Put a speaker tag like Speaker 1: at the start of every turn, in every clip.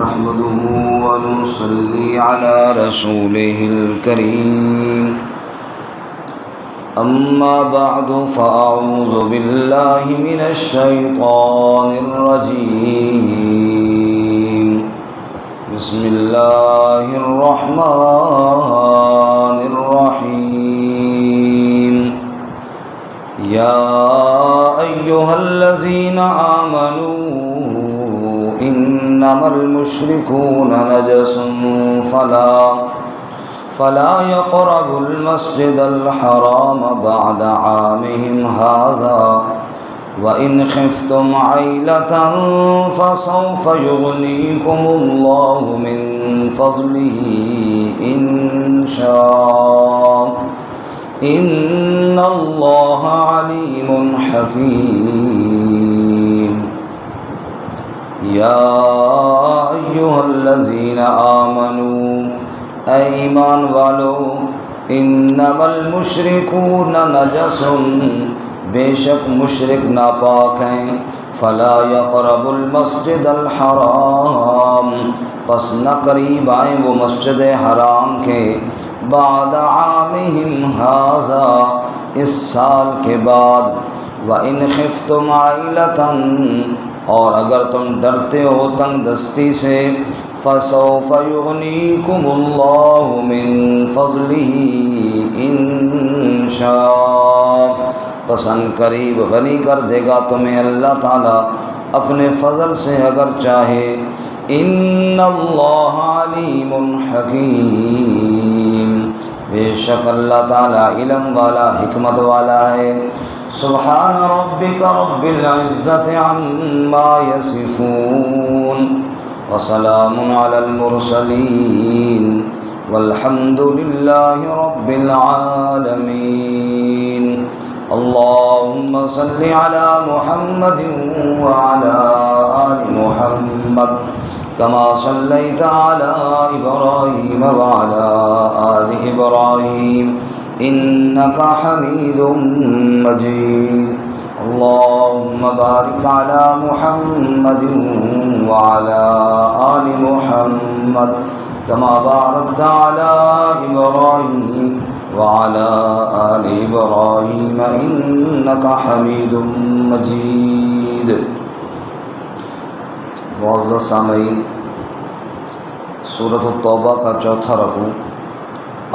Speaker 1: نحمده ونصلي على رسوله الكريم أما بعد فأعوذ بالله من الشيطان الرجيم بسم الله الرحمن الرحيم يا أيها الذين آمنوا إنما المشركون نجس فلا يقربوا المسجد الحرام بعد عامهم هذا وإن خفتم عيلة فسوف يغنيكم الله من فضله إن شاء إن الله عليم حكيم يا أيها الذين آمنوا ایمان والو انما المشرکون نجس بے شک مشرک ناپاک ہیں فلا يقرب المسجد الحرام پس نہ قریب آئیں وہ مسجد حرام کے بعد عامہم ھذا اس سال کے بعد وَإِنْ خِفْتُمْ عَائِلَةً اور اگر تم ڈرتے ہو تنگ دستی سے فَسَوْفَ يُغْنِيكُمُ اللَّهُ مِنْ فَضْلِهِ إِنْ شَاءَ پس ان قریب غنی کر دے گا تمہیں اللہ تعالی اپنے فضل سے اگر چاہے إِنَّ اللَّهَ عَلِيمٌ حَكِيمٌ بے شک اللہ تعالی علم والا حکمت والا ہے سبحان ربک رب العزة عما يصفون وسلام على المرسلين والحمد لله رب العالمين اللهم صل على محمد وعلى آل محمد كما صليت على إبراهيم وعلى آل إبراهيم إنك حميد مجيد اللهم بارك على محمد وعلى آل محمد كما باركت على إبراهيم وعلى آل إبراهيم إنك حميد مجيد معزز سامعین سورۃ التوبہ کا چوتھا رکوع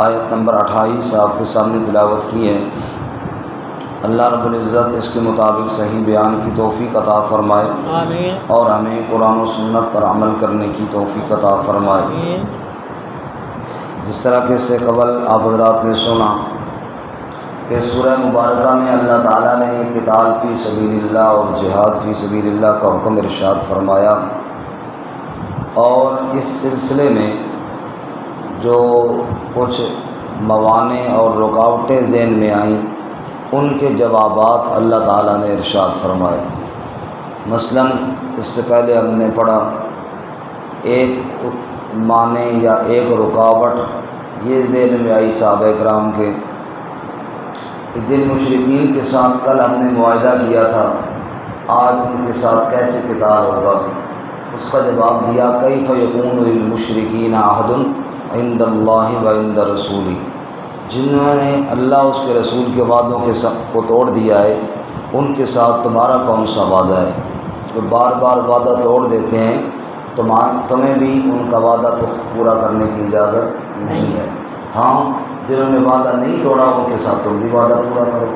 Speaker 1: آیت نمبر 28 آپ کے سامنے تلاوت کی ہے اللہ رب العزت اس کے مطابق صحیح بیان کی توفیق عطا فرمائے آمین اور ہمیں قرآن و سنت پر عمل کرنے کی توفیق عطا فرمائے آمین۔ جس طرح کہ اس سے قبل آپ حضرات نے سنا کہ سورہ مبارکہ میں اللہ تعالیٰ نے قتال فی سبیل اللہ اور جہاد فی سبیل اللہ کا حکم ارشاد فرمایا اور اس سلسلے میں جو کچھ موانع اور رکاوٹیں ذہن میں آئیں ان کے جوابات اللہ تعالیٰ نے ارشاد فرمائے۔ مثلاً اس سے پہلے ہم نے پڑھا ایک معنی یا ایک رکاوٹ یہ ذہن میں آئی صحابہ کرام کے جن مشرکین کے ساتھ کل ہم نے معاہدہ کیا تھا آج ان کے ساتھ کیسے قتال ہوگا، اس کا جواب دیا کیف یکون للمشرکین عہد عند اللہ و عند رسولہ، جنہوں نے اللہ اس کے رسول کے وعدوں کے کو توڑ دیا ہے ان کے ساتھ تمہارا کون سا وعدہ ہے؟ جو بار بار وعدہ توڑ دیتے ہیں تمہیں بھی ان کا وعدہ تو پورا کرنے کی اجازت نہیں ہے۔ ہاں جنہوں نے وعدہ نہیں توڑا ان کے ساتھ تم بھی وعدہ پورا کرو۔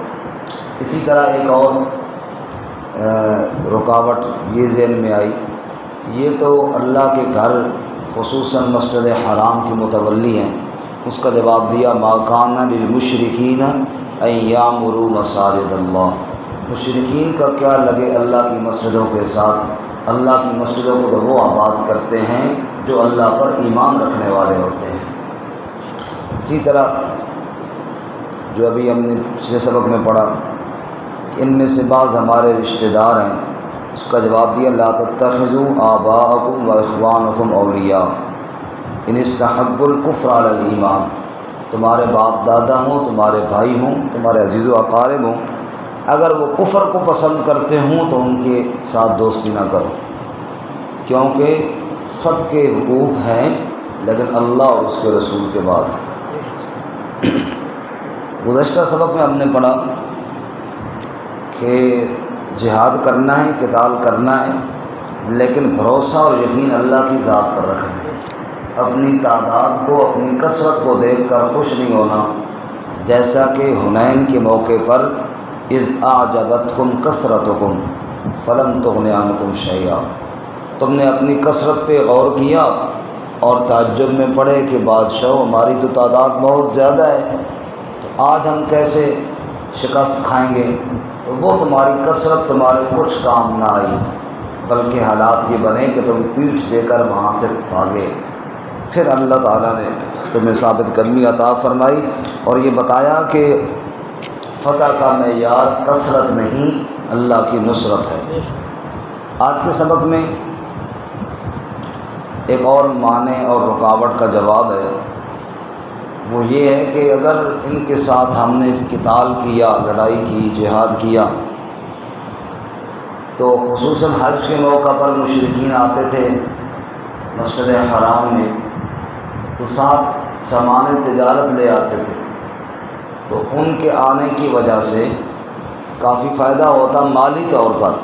Speaker 1: اسی طرح ایک اور رکاوٹ یہ ذہن میں آئی یہ تو اللہ کے گھر خصوصاً مسجد حرام کی متولی ہیں، اس کا جواب دیا ما کان للمشرکین ان یعمروا مساجد اللہ، مشرکین کا کیا لگے اللہ کی مسجدوں کے ساتھ، اللہ کی مسجدوں کو تو وہ آباد کرتے ہیں جو اللہ پر ایمان رکھنے والے ہوتے ہیں۔ اسی طرح جو ابھی ہم نے پچھلے سبق میں پڑھا ان میں سے بعض ہمارے رشتہ دار ہیں، اس کا جواب دیا لا تتخذوا آباءکم و اخوانکم اولیاء ان استحبوا الکفر علی الایمان، تمہارے باپ دادا ہوں، تمہارے بھائی ہوں، تمہارے عزیز و اقارب ہوں، اگر وہ کفر کو پسند کرتے ہوں تو ان کے ساتھ دوستی نہ کرو، کیونکہ سب کے حقوق ہیں، لیکن اللہ اور اس کے رسول کے بعد۔ گزشتہ سبق میں ہم نے پڑھا کہ جہاد کرنا ہے، قتال کرنا ہے، لیکن بھروسہ اور یقین اللہ کی ذات پر رکھنا ہے۔ اپنی تعداد کو، اپنی کثرت کو دیکھ کر خوش نہیں ہونا، جیسا کہ حنین کے موقع پر اذ اعجبتکم کثرتکم فلم تغن عنکم شیئا، تم نے اپنی کثرت پہ غور کیا اور تعجب میں پڑے کہ بادشاہ ہماری تو تعداد بہت زیادہ ہے، تو آج ہم کیسے شکست کھائیں گے؟ تو وہ تمہاری کثرت تمہارے کچھ کام نہ آئی، بلکہ حالات یہ بنے کہ تم پیٹھ دے کر وہاں سے بھاگے۔ پھر اللہ تعالیٰ نے تمہیں ثابت قدمی عطا فرمائی اور یہ بتایا کہ فتح کا معیار کثرت نہیں، اللہ کی نصرت ہے۔ آج کے سبق میں ایک اور معنی اور رکاوٹ کا جواب ہے، وہ یہ ہے کہ اگر ان کے ساتھ ہم نے قتال کیا، لڑائی کی، جہاد کیا، تو خصوصاً حج کے موقع پر مشرکین آتے تھے مسجد حرام میں، تو ساتھ سامان تجارت لے آتے تھے، تو ان کے آنے کی وجہ سے کافی فائدہ ہوتا، مالی طور پر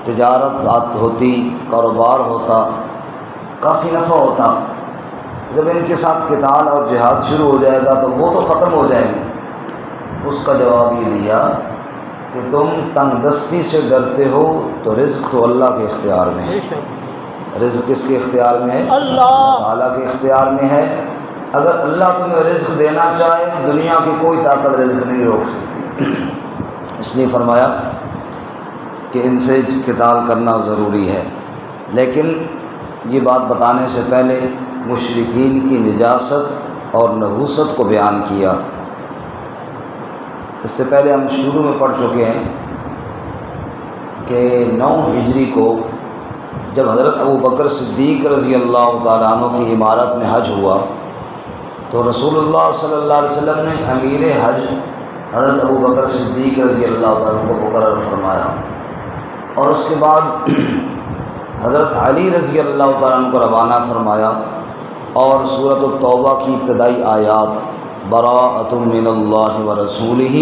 Speaker 1: تجارت ہوتی، کاروبار ہوتا، کافی نفع ہوتا۔ جب ان کے ساتھ قتال اور جہاد شروع ہو جائے گا تو وہ تو ختم ہو جائیں گے۔ اس کا جواب یہ دیا کہ تم تنگ دستی سے ڈرتے ہو تو رزق تو اللہ کے اختیار میں ہے۔ رزق کس کے اختیار میں ہے؟ اللہ تعالیٰ کے اختیار میں ہے۔ اگر اللہ تمہیں رزق دینا چاہے، دنیا کی کوئی طاقت رزق نہیں روک سکتی۔ اس لیے فرمایا کہ ان سے قتال کرنا ضروری ہے، لیکن یہ بات بتانے سے پہلے مشرکین کی نجاست اور نحوست کو بیان کیا۔ اس سے پہلے ہم شروع میں پڑھ چکے ہیں کہ 9 ہجری کو جب حضرت ابوبکر صدیق رضی اللہ تعالیٰ عنہ کی عمارت میں حج ہوا تو رسول اللہ صلی اللہ علیہ وسلم نے امیر حج حضرت ابوبکر صدیق رضی اللہ تعالیٰ عنہ کو مقرر فرمایا، اور اس کے بعد حضرت علی رضی اللہ تعالیٰ عنہ کو روانہ فرمایا، اور سورۃ التوبہ کی ابتدائی آیات براءۃ من اللہ ورسولہ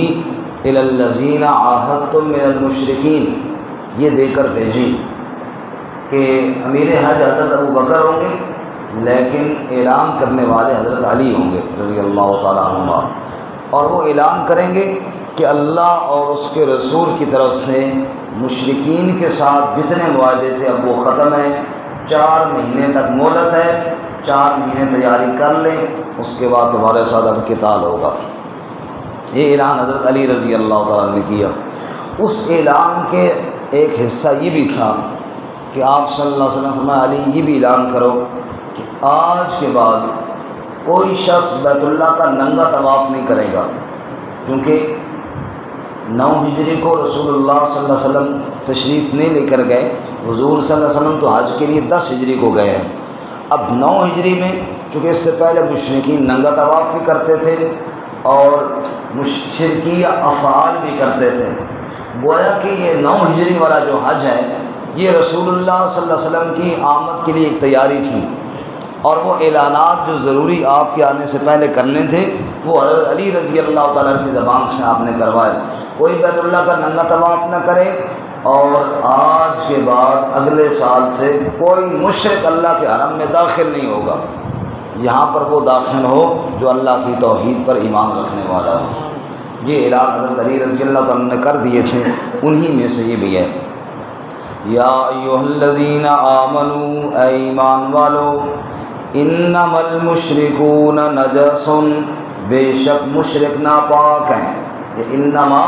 Speaker 1: الی الذین عاہدتم من المشرکین یہ دے کر بھیجی کہ امیر حج حضرت ابوبکر ہوں گے، لیکن اعلان کرنے والے حضرت علی ہوں گے رضی اللہ تعالیٰ عنہ، اور وہ اعلان کریں گے کہ اللہ اور اس کے رسول کی طرف سے مشرکین کے ساتھ جتنے معاہدے تھے اب وہ ختم ہیں، 4 مہینے تک مہلت ہے، 4 مہینے تیاری کر لیں، اس کے بعد تمہارے ساتھ اب قتال ہوگا۔ یہ اعلان حضرت علی رضی اللہ تعالیٰ نے کیا۔ اس اعلان کے ایک حصہ یہ بھی تھا کہ آپ صلی اللہ علیہ وسلم فرمایا علی یہ بھی اعلان کرو کہ آج کے بعد کوئی شخص بیت اللہ کا ننگا طواف نہیں کرے گا، کیونکہ 9 ہجری کو رسول اللہ صلی اللہ علیہ وسلم تشریف نہیں لے کر گئے، حضور صلی اللہ علیہ وسلم تو حج کے لیے 10 ہجری کو گئے ہیں۔ اب 9 ہجری میں چونکہ اس سے پہلے مشرکین ننگا طواف بھی کرتے تھے اور شرکی افعال بھی کرتے تھے، گویا کہ یہ 9 ہجری والا جو حج ہے یہ رسول اللہ صلی اللہ علیہ وسلم کی آمد کے لیے ایک تیاری تھی، اور وہ اعلانات جو ضروری آپ کے آنے سے پہلے کرنے تھے وہ حضرت علی رضی اللہ تعالیٰ کی زبان سے آپ نے کروائے۔ کوئی بیت اللہ کا ننگا طواف نہ کرے، اور آج کے بعد اگلے سال سے کوئی مشرک اللہ کے حرم میں داخل نہیں ہوگا، یہاں پر وہ داخل ہو جو اللہ کی توحید پر ایمان رکھنے والا ہو۔ یہ اعلان حضرت علی رضی اللہ تعالیٰ نے کر دیے تھے، انہی میں سے یہ بھی ہے۔ یا ایھا الذین آمنوا اے ایمان والو، انما المشرکون نجس، بے شک مشرک ناپاک ہیں۔ یہ انما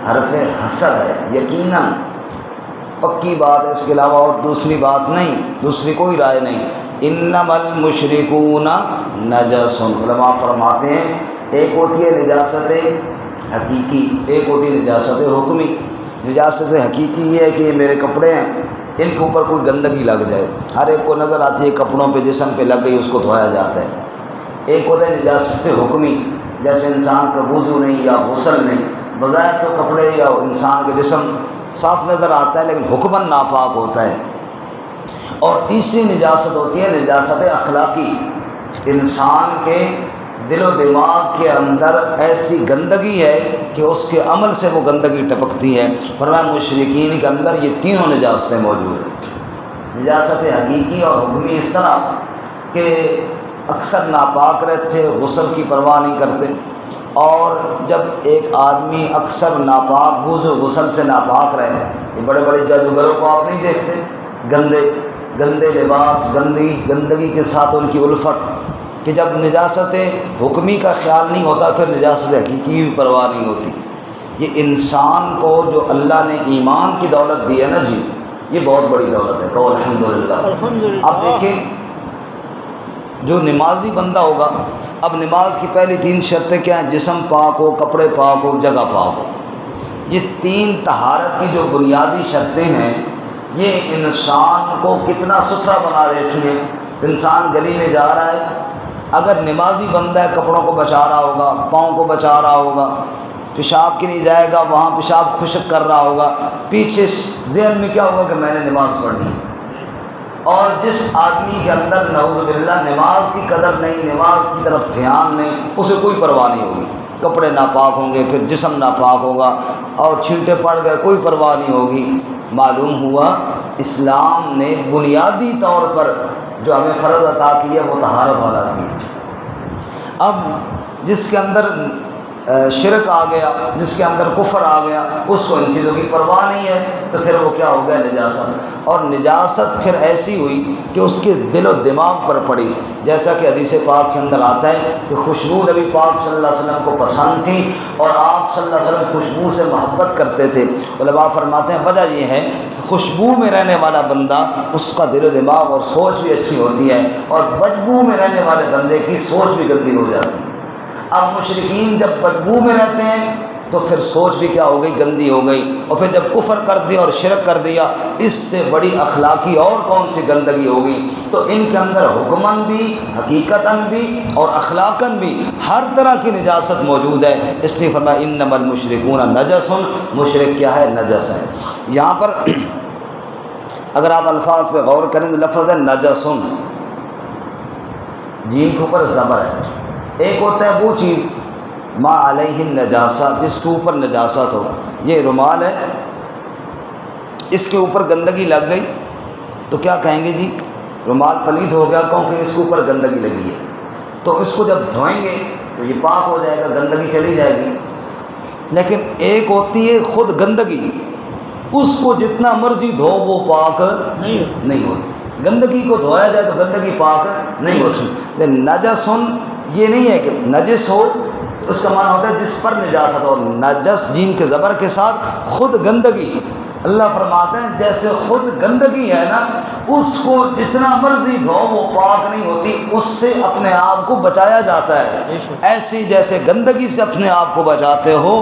Speaker 1: حرف حصر ہے، یقیناً پکی بات ہے، اس کے علاوہ اور دوسری بات نہیں، دوسری کوئی رائے نہیں۔ انما المشرکون نجس، علماء فرماتے ہیں ایک ہوتی ہے نجاست حقیقی، ایک ہوتی ہے نجاست حکمی۔ نجاست حقیقی یہ ہے کہ یہ میرے کپڑے ہیں، ان کے اوپر کوئی گندگی لگ جائے، ہر ایک کو نظر آتی ہے کپڑوں پہ، جسم پہ لگ گئی، اس کو دھویا جاتا ہے۔ ایک ہوتا ہے نجاست حکمی، جیسے انسان کا وضو نہیں یا غسل نہیں، بظاہر تو کپڑے یا انسان کے جسم صاف نظر آتا ہے لیکن حکماً ناپاک ہوتا ہے۔ اور تیسری نجاست ہوتی ہے نجاست اخلاقی، انسان کے دل و دماغ کے اندر ایسی گندگی ہے کہ اس کے عمل سے وہ گندگی ٹپکتی ہے۔ فرمایا مشرکین کے اندر یہ تینوں نجاستیں موجود ہیں، نجاست حقیقی اور حکمی اس طرح کہ اکثر ناپاک رہتے، غسل کی پرواہ نہیں کرتے، اور جب ایک آدمی اکثر ناپاک غسل سے ناپاک رہے، یہ بڑے بڑے جادوگروں کو آپ نہیں دیکھتے، گندے لباس، گندگی کے ساتھ ان کی الفت، کہ جب نجاست حکمی کا خیال نہیں ہوتا پھر نجاست حقیقی بھی پرواہ نہیں ہوتی۔ یہ انسان کو جو اللہ نے ایمان کی دولت دی ہے نا جی، یہ بہت بڑی دولت ہے، تو الحمدللہ۔ اب دیکھیں جو نمازی بندہ ہوگا، اب نماز کی پہلی 3 شرطیں کیا ہیں؟ جسم پاک ہو، کپڑے پاک ہو، جگہ پاک ہو۔ یہ 3 طہارت کی جو بنیادی شرطیں ہیں، یہ انسان کو کتنا ستھرا بنا دیتی ہیں۔ انسان گلی میں جا رہا ہے، اگر نمازی بندہ ہے کپڑوں کو بچا رہا ہوگا، پاؤں کو بچا رہا ہوگا، پیشاب کے لیے جائے گا وہاں پیشاب خشک کر رہا ہوگا، پیچھے ذہن میں کیا ہوگا کہ میں نے نماز پڑھنی ہے۔ اور جس آدمی کے اندر نعوذ باللہ نماز کی قدر نہیں، نماز کی طرف دھیان نہیں، اسے کوئی پرواہ نہیں ہوگی، کپڑے ناپاک ہوں گے، پھر جسم ناپاک ہوگا اور چھینٹے پڑ گئے، کوئی پرواہ نہیں ہوگی۔ معلوم ہوا اسلام نے بنیادی طور پر جو ہمیں فرض عطا کی ہے وہ طہارت والا کی ہے۔ اب جس کے اندر شرک آ گیا، جس کے اندر کفر آ گیا، اس کو ان چیزوں کی پرواہ نہیں ہے، تو پھر وہ کیا ہو گیا؟ نجاست۔ اور نجاست پھر ایسی ہوئی کہ اس کے دل و دماغ پر پڑی، جیسا کہ حدیث پاک کے اندر آتا ہے کہ خوشبو نبی پاک صلی اللہ علیہ وسلم کو پسند تھی اور آپ صلی اللہ علیہ وسلم خوشبو سے محبت کرتے تھے۔ علماء فرماتے ہیں وجہ یہ ہے کہ خوشبو میں رہنے والا بندہ اس کا دل و دماغ اور سوچ بھی اچھی ہوتی ہے، اور بدبو میں رہنے والے بندے کی سوچ بھی گندی ہو جاتی ہے۔ اب مشرکین جب بدبو میں رہتے ہیں تو پھر سوچ بھی کیا ہو گئی؟ گندی ہو گئی، اور پھر جب کفر کر دیا اور شرک کر دیا، اس سے بڑی اخلاقی اور کون سی گندگی ہوگی؟ تو ان کے اندر حکماً بھی، حقیقتاً بھی اور اخلاقاً بھی ہر طرح کی نجاست موجود ہے۔ اس لیے فرمایا انما المشرکون نجس، مشرک کیا ہے؟ نجس ہے۔ یہاں پر اگر آپ الفاظ پہ غور کریں تو لفظ ہے نجس، جیم کے اوپر زبر ہے۔ ایک ہوتا ہے وہ چیز ما علیہ نجاسہ، جس کے اوپر نجاست ہو، یہ رومال ہے، اس کے اوپر گندگی لگ گئی تو کیا کہیں گے جی؟ رومال پلید ہو گیا کیونکہ اس کے اوپر گندگی لگی ہے، تو اس کو جب دھوئیں گے تو یہ پاک ہو جائے گا، گندگی چلی جائے گی۔ لیکن ایک ہوتی ہے خود گندگی، اس کو جتنا مرضی دھو وہ پاک نہیں ہوتی، گندگی کو دھویا جائے تو گندگی پاک نہیں ہوتی۔ لیکن نجسن یہ نہیں ہے کہ نجس ہو، اس کا معنی ہوتا ہے جس پر نجاست ہو، نجس جیم کے زبر کے ساتھ خود گندگی۔ اللہ فرماتے ہیں جیسے خود گندگی ہے نا، اس کو جتنا مرضی دھو وہ پاک نہیں ہوتی، اس سے اپنے آپ کو بچایا جاتا ہے۔ ایسی جیسے گندگی سے اپنے آپ کو بچاتے ہو،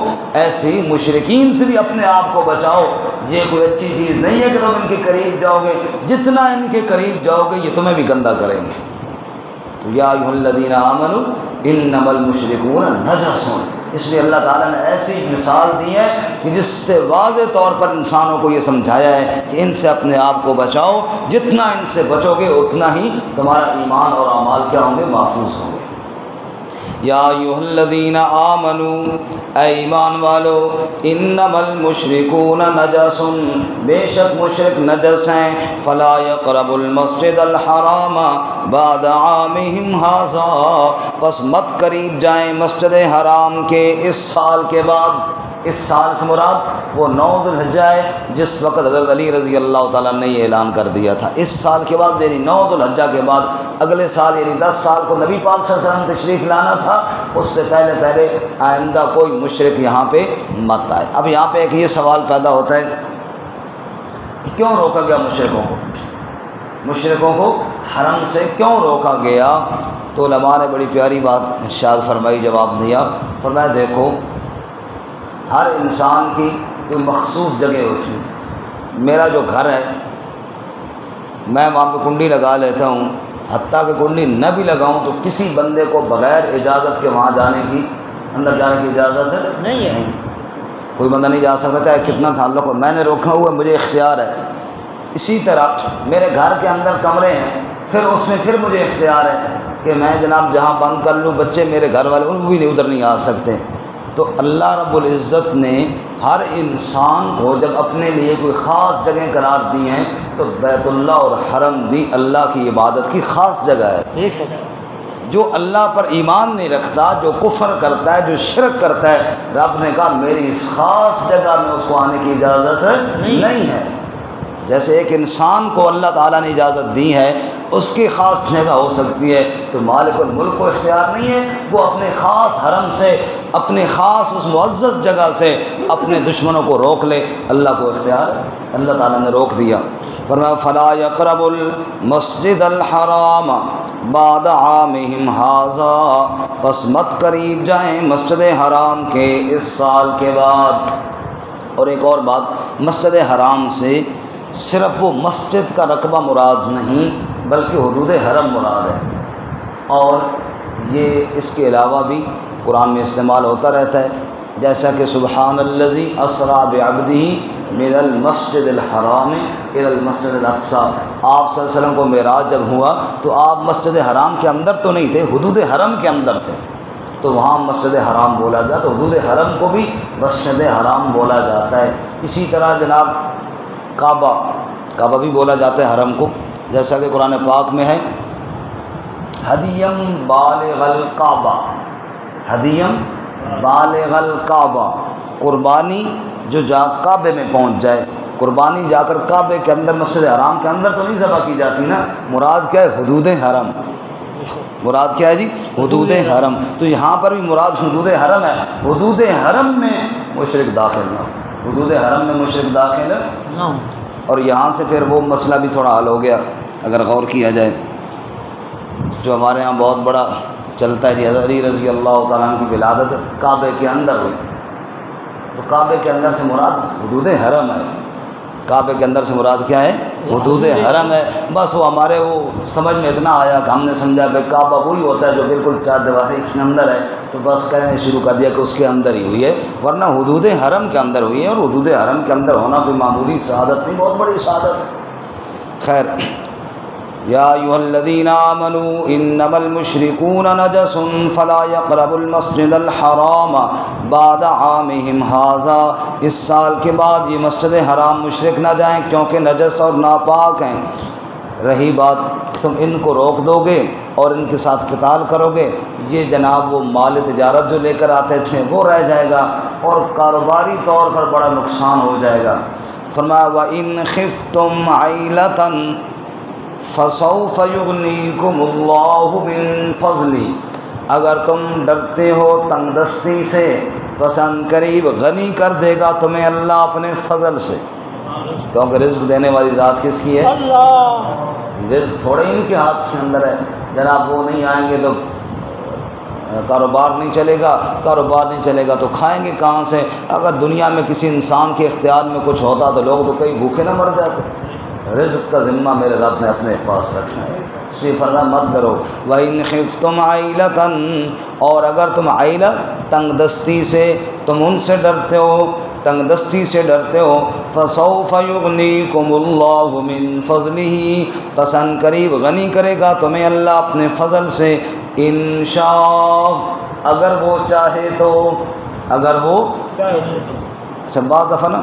Speaker 1: ایسی مشرکین سے بھی اپنے آپ کو بچاؤ۔ یہ کوئی اچھی چیز نہیں ہے کہ تم ان کے قریب جاؤ گے، جتنا ان کے قریب جاؤ گے یہ تمہیں بھی گندا کریں گے۔ تو یا ایھا الذین آمنوا انما المشرکون نجس، اس لیے اللہ تعالیٰ نے ایسی مثال دی ہے کہ جس سے واضح طور پر انسانوں کو یہ سمجھایا ہے کہ ان سے اپنے آپ کو بچاؤ، جتنا ان سے بچو گے اتنا ہی تمہارا ایمان اور اعمال کیا ہوں گے؟ محفوظ ہوں گے۔ یا ایھا الذین آمنوا، اے ایمان والو، انما المشرکون نجس، بے شک مشرک نجس ہیں، فلا یقربوا المسجد الحرام بعد عامہم ھذا، پس مت قریب جائیں مسجد حرام کے اس سال کے بعد۔ اس سال سے مراد وہ 9 ذو الحجہ ہے جس وقت حضرت علی رضی اللہ تعالیٰ نے یہ اعلان کر دیا تھا۔ اس سال کے بعد یعنی 9 ذو الحجہ کے بعد اگلے سال یعنی 10 سال کو نبی پاک صلی اللہ علیہ وسلم تشریف لانا تھا، اس سے پہلے آئندہ کوئی مشرک یہاں پہ مت آئے۔ اب یہاں پہ ایک یہ سوال پیدا ہوتا ہے کہ کیوں روکا گیا مشرکوں کو؟ مشرکوں کو حرم سے کیوں روکا گیا؟ تو علماء نے بڑی پیاری بات ارشاد فرمائی، جواب دیا، فرمایا دیکھو ہر انسان کی کوئی مخصوص جگہ ہوتی ہے۔ میرا جو گھر ہے میں وہاں پہ کنڈی لگا لیتا ہوں، حتیٰ کہ کنڈی نہ بھی لگاؤں تو کسی بندے کو بغیر اجازت کے وہاں جانے کی، اندر جانے کی اجازت نہیں ہے۔ کوئی بندہ نہیں جا سکتا، چاہے کتنا تعلق ہو۔ میں نے روکا ہوا، مجھے اختیار ہے، اسی طرح میرے گھر کے اندر کمرے ہیں، پھر اس میں پھر مجھے اختیار ہے کہ میں جناب جہاں بند کر لوں، بچے میرے گھر والے ان بھی ادھر نہیں آ سکتے۔ تو اللہ رب العزت نے ہر انسان کو جب اپنے لیے کوئی خاص جگہ قرار دی ہیں تو بیت اللہ اور حرم بھی اللہ کی عبادت کی خاص جگہ ہے۔ جو اللہ پر ایمان نہیں رکھتا، جو کفر کرتا ہے، جو شرک کرتا ہے، رب نے کہا میری اس خاص جگہ میں اس کو آنے کی اجازت نہیں ہے۔ جیسے ایک انسان کو اللہ تعالیٰ نے اجازت دی ہے، اس کی خاص جگہ ہو سکتی ہے، تو مالک الملک کو اختیار نہیں ہے وہ اپنے خاص حرم سے، اپنے خاص اس معزز جگہ سے اپنے دشمنوں کو روک لے۔ اللہ کو اختیار ہے، اللہ تعالیٰ نے روک دیا۔ فرمایا فلا یقرب المسجد الحرام بعد عامہم ھذا، پس مت قریب جائیں مسجد حرام کے اس سال کے بعد۔ اور ایک اور بات، مسجد حرام سے صرف وہ مسجد کا رقبہ مراد نہیں بلکہ حدود حرم مراد ہے، اور یہ اس کے علاوہ بھی قرآن میں استعمال ہوتا رہتا ہے، جیسا کہ سبحان الذی اسریٰ بعبدہ من المسجد الحرام الی المسجد الاقصی۔ آپ صلی اللہ علیہ وسلم کو معراج جب ہوا تو آپ مسجد حرام کے اندر تو نہیں تھے، حدود حرم کے اندر تھے، تو وہاں مسجد حرام بولا جاتا، تو حدود حرم کو بھی مسجد حرام بولا جاتا ہے۔ اسی طرح جناب کعبہ بھی بولا جاتا ہے حرم کو، جیسا کہ قرآن پاک میں ہے ہدیم بالغ الکعبہ، ہدیم بالغ الکعبہ، قربانی جو جا کعبے میں پہنچ جائے، قربانی جا کر کعبے کے اندر مسجد حرام کے اندر تو نہیں ذبح کی جاتی نا، مراد کیا ہے حدود حرم، مراد کیا ہے جی حدود حرم، تو یہاں پر بھی مراد حدود حرم ہے، حدود حرم میں مشرک داخل نہ ہو، حدود حرم میں مشرک داخل نہ ہو۔ اور یہاں سے پھر وہ مسئلہ بھی تھوڑا حل ہو گیا اگر غور کیا جائے، جو ہمارے ہاں بہت بڑا چلتا ہے، حضرت علی رضی اللہ تعالیٰ عنہ کی ولادت کعبے کے اندر ہوئی، تو کعبے کے اندر سے مراد حدود حرم ہے، کعبے کے اندر سے مراد کیا ہے حدود حرم ہے۔ بس وہ ہمارے وہ سمجھ میں اتنا آیا کہ ہم نے سمجھا کہ کعبہ وہی ہوتا ہے جو بالکل چار دیواری کے اندر ہے، تو بس کہنے شروع کر دیا کہ اس کے اندر ہی ہوئی ہے، ورنہ حدود حرم کے اندر ہوئی ہے، اور حدود حرم کے اندر ہونا کوئی معمولی سعادت نہیں، بہت بڑی سعادت ہے۔ خیر، یا ایھا الذین آمنوا انما المشرکون نجس فلا یقربوا المسجد الحرام بعد عامہم ھذا، اس سال کے بعد یہ مسجد حرام مشرک نہ جائیں کیونکہ نجس اور ناپاک ہیں۔ رہی بات تم ان کو روک دو گے اور ان کے ساتھ قتال کرو گے، یہ جناب وہ مال تجارت جو لے کر آتے تھے وہ رہ جائے گا اور کاروباری طور پر بڑا نقصان ہو جائے گا۔ فرمایا وَإِنْ خِفْتُمْ عَيْلَةً فَسَوْفَ يُغْنِيكُمُ اللَّهُ مِنْ فَضْلِهِ، اگر تم ڈرتے ہو تنگ دستی سے بس ان قریب غنی کر دے گا تمہیں اللہ اپنے فضل سے، کیونکہ رزق دینے والی ذات کس کی ہے؟ اللہ۔ رزق تھوڑے ان کے ہاتھ کے اندر ہے، جناب وہ نہیں آئیں گے تو کاروبار نہیں چلے گا، کاروبار نہیں چلے گا تو کھائیں گے کہاں سے؟ اگر دنیا میں کسی انسان کے اختیار میں کچھ ہوتا تو لوگ تو کئی بھوکے نہ مر جاتے۔ رزق کا ذمہ میرے رب نے اپنے پاس رکھنا ہے، اس لیے فرمایا مت ڈرو۔ وَإِنْ خِفْتُمْ عَيْلَةً، اور اگر تم عیلہ تنگ دستی سے تم ان سے ڈرتے ہو، تنگ دستی سے ڈرتے ہو، فَسَوْفَ يُغْنِيكُمُ اللَّهُ مِنْ فَضْلِهِ، پس ان قریب غنی کرے گا تمہیں اللہ اپنے فضل سے، انشاء، اگر وہ چاہے تو، اگر وہ سب بات دفعہ نا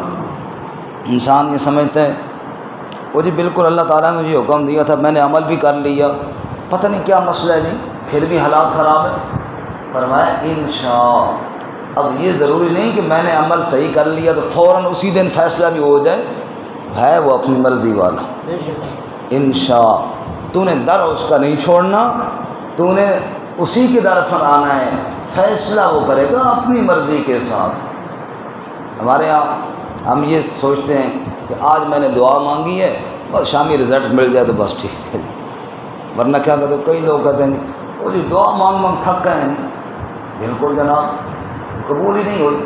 Speaker 1: انسان یہ سمجھتا ہے وہ جی بالکل اللہ تعالیٰ نے مجھے حکم دیا تھا میں نے عمل بھی کر لیا، پتہ نہیں کیا مسئلہ ہے جی پھر بھی حالات خراب ہے۔ فرمایا انشاء، اب یہ ضروری نہیں کہ میں نے عمل صحیح کر لیا تو فوراً اسی دن فیصلہ بھی ہو جائے، ہے وہ اپنی مرضی والا۔ انشاء، تو نے در اس کا نہیں چھوڑنا، تو نے اسی کی طرف آنا ہے، فیصلہ وہ کرے گا اپنی مرضی کے ساتھ۔ ہمارے یہاں ہم یہ سوچتے ہیں کہ آج میں نے دعا مانگی ہے اور شامی رزلٹ مل جائے تو بس ٹھیک ہے، ورنہ کیا کہتے کئی لوگ کہتے ہیں وہ جی دعا مانگ مانگ تھک گئے ہیں، بالکل جناب قبول ہی نہیں ہوئی۔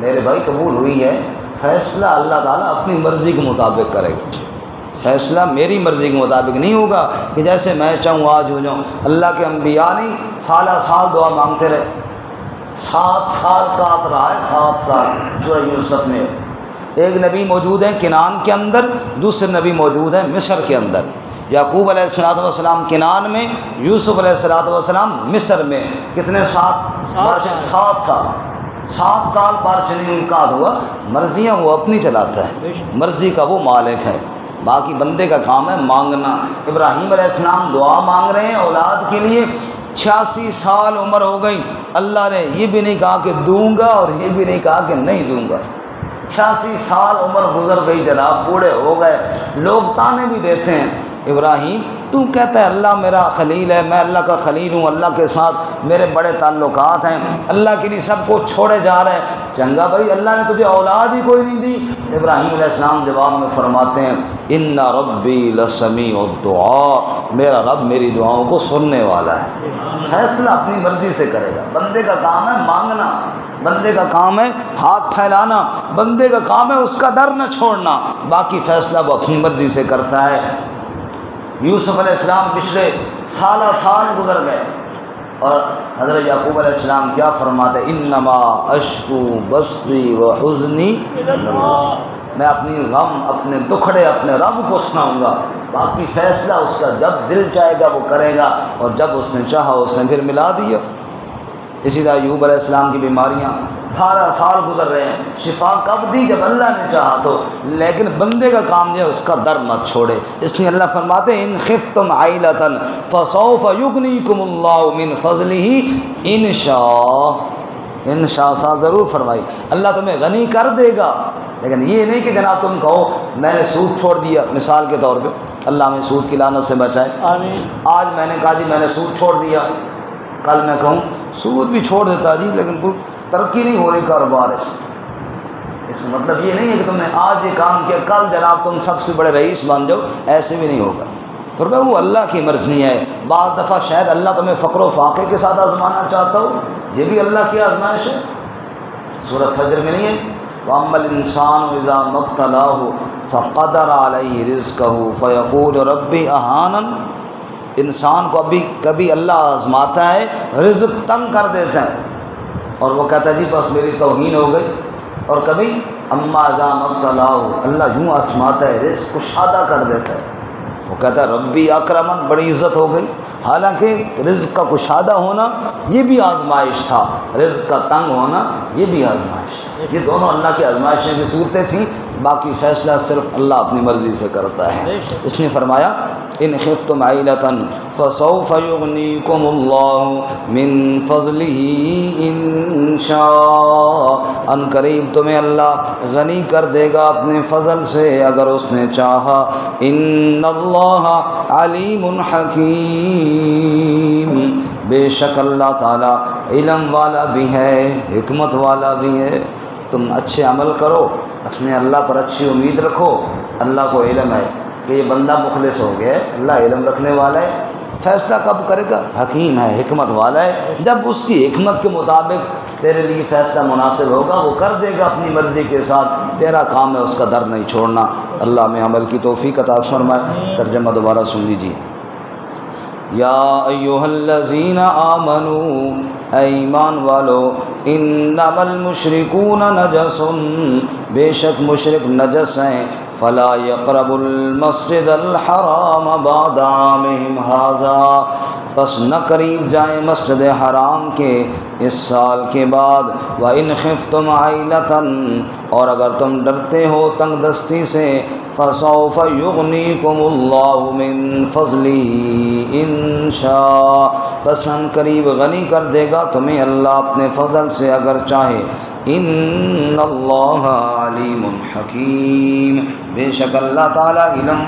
Speaker 1: میرے بھائی قبول ہوئی ہے، فیصلہ اللہ تعالیٰ اپنی مرضی کے مطابق کرے گا، فیصلہ میری مرضی کے مطابق نہیں ہوگا کہ جیسے میں چاہوں آج ہو جاؤں۔ اللہ کے انبیاء نہیں سالہ سال دعا مانگتے رہے، 7 سال ساتھ رہا ہے، 7 سال سورہ یوسف میں ایک نبی موجود ہے کنان کے اندر، دوسرے نبی موجود ہے مصر کے اندر۔ یعقوب علیہ السلام کنان میں، یوسف علیہ السلام مصر میں۔ کتنے سال؟ 7 سال بادشاہ انقاد ہوا۔ مرضیاں وہ اپنی چلاتا ہے، مرضی کا وہ مالک ہے، باقی بندے کا کام ہے مانگنا۔ ابراہیم علیہ السلام دعا مانگ رہے ہیں اولاد کے لیے، 86 سال عمر ہو گئی، اللہ نے یہ بھی نہیں کہا کہ دوں گا اور یہ بھی نہیں کہا کہ نہیں دوں گا۔ 86 سال عمر گزر گئی جناب، بوڑھے ہو گئے، لوگ تانے بھی دیتے ہیں، ابراہیم تو کہتا ہے اللہ میرا خلیل ہے، میں اللہ کا خلیل ہوں، اللہ کے ساتھ میرے بڑے تعلقات ہیں، اللہ کے لیے سب کو چھوڑے جا رہے ہیں، چنگا بھائی اللہ نے تجھے اولاد ہی کوئی نہیں دی۔ ابراہیم علیہ السلام جواب میں فرماتے ہیں ان ربی لسمیع الدعاء، میرا رب میری دعاؤں کو سننے والا ہے، فیصلہ اپنی مرضی سے کرے گا۔ بندے کا کام ہے مانگنا، بندے کا کام ہے ہاتھ پھیلانا، بندے کا کام ہے اس کا ڈر نہ چھوڑنا، باقی فیصلہ وہ اپنی مرضی سے کرتا ہے۔ یوسف علیہ السلام پچھلے سال گزر گئے، اور حضرت یعقوب علیہ السلام کیا فرماتے انما اشکو بثی و حزنی، میں اپنی غم اپنے دکھڑے اپنے رب کو سناؤں گا، باقی فیصلہ اس کا جب دل چاہے گا وہ کرے گا، اور جب اس نے چاہا اس نے پھر ملا دیا۔ اسی طرح ایوب علیہ السلام کی بیماریاں 18 سال گزر رہے ہیں، شفا کب دی؟ جب اللہ نے چاہا تو، لیکن بندے کا کام جو ہے اس کا در مت چھوڑے۔ اس لیے اللہ فرماتے ہیں ان خفتم عائلۃ فسوف یغنیکم اللہ من فضلہ ان شاء ضرور فرمائی، اللہ تمہیں غنی کر دے گا، لیکن یہ نہیں کہ جناب تم کہو میں نے سود چھوڑ دیا، مثال کے طور پہ اللہ میں سود کی لعنت سے بچائے، آمین۔ آج میں نے کہا جی میں نے سود چھوڑ دیا، کل میں کہوں سود بھی چھوڑ دیتا جی لیکن کوئی ترقی نہیں ہو رہی کاروبار اس کا مطلب یہ نہیں ہے کہ تم نے آج یہ کام کیا کل جناب تم سب سے بڑے رئیس بن جاؤ، ایسے بھی نہیں ہوگا، کیونکہ وہ اللہ کی مرضی ہے۔ بعض دفعہ شاید اللہ تمہیں فقر و فاقے کے ساتھ آزمانا چاہتا ہو، یہ بھی اللہ کی آزمائش ہے۔ سورۃ فجر میں نہیں ہے وَأَمَّا الْإِنسَانُ إِذَا مَا ابْتَلَاهُ فَقَدَرَ عَلَيْهِ رِزْقَهُ فَيَقُولُ رَبِّ أَهَانَنِ، انسان کو کبھی اللہ آزماتا ہے، رزق تنگ کر دیتا ہے اور وہ کہتا ہے جی بس میری توہین ہو گئی، اور کبھی اما اذا ما ابتلاه، اللہ یوں آزماتا ہے رزق کشادہ کر دیتا ہے، وہ کہتا ہے ربی اکرمن، بڑی عزت ہو گئی، حالانکہ رزق کا کشادہ ہونا یہ بھی آزمائش تھا، رزق کا تنگ ہونا یہ بھی آزمائش، یہ دونوں اللہ کی آزمائشیں کی صورتیں تھیں، باقی فیصلہ صرف اللہ اپنی مرضی سے کرتا ہے۔ اس نے فرمایا ان خفتم عائلۃ فسوف یغنیکم اللہ من فضلہ ان شاء، ان قریب تمہیں اللہ غنی کر دے گا اپنے فضل سے اگر اس نے چاہا، ان اللہ علیم حکیم، بے شک اللہ تعالی علم والا بھی ہے حکمت والا بھی ہے۔ تم اچھے عمل کرو، اپنے اللہ پر اچھی امید رکھو، اللہ کو علم ہے کہ یہ بندہ مخلص ہو گیا ہے، اللہ علم رکھنے والا ہے، فیصلہ کب کرے گا؟ حکیم ہے، حکمت والا ہے، جب اس کی حکمت کے مطابق تیرے لیے فیصلہ مناسب ہوگا وہ کر دے گا اپنی مرضی کے ساتھ، تیرا کام ہے اس کا در نہیں چھوڑنا۔ اللہ میں عمل کی توفیق عطا فرمائے۔ ترجمہ دوبارہ سن لیجیے۔ یا ایھا الذین آمنوا، اے ایمان والو، انما المشرکون نجس، بے شک مشرک نجس ہیں، فلا يقربوا المسجد الحرام بعد عامهم هذا، پس نہ قریب جائیں مسجد حرام کے اس سال کے بعد، وَإِنْ خِفْتُمْ عَيْلَةً، اور اگر تم ڈرتے ہو تنگ دستی سے، فَسَوْفَ يُغْنِيكُمُ اللَّهُ مِنْ فَضْلِهِ إِنْ شَاءَ، پس ان قریب غنی کر دے گا تمہیں اللہ اپنے فضل سے اگر چاہے، ان اللہ علیم حکیم، بے شک اللہ تعالی علم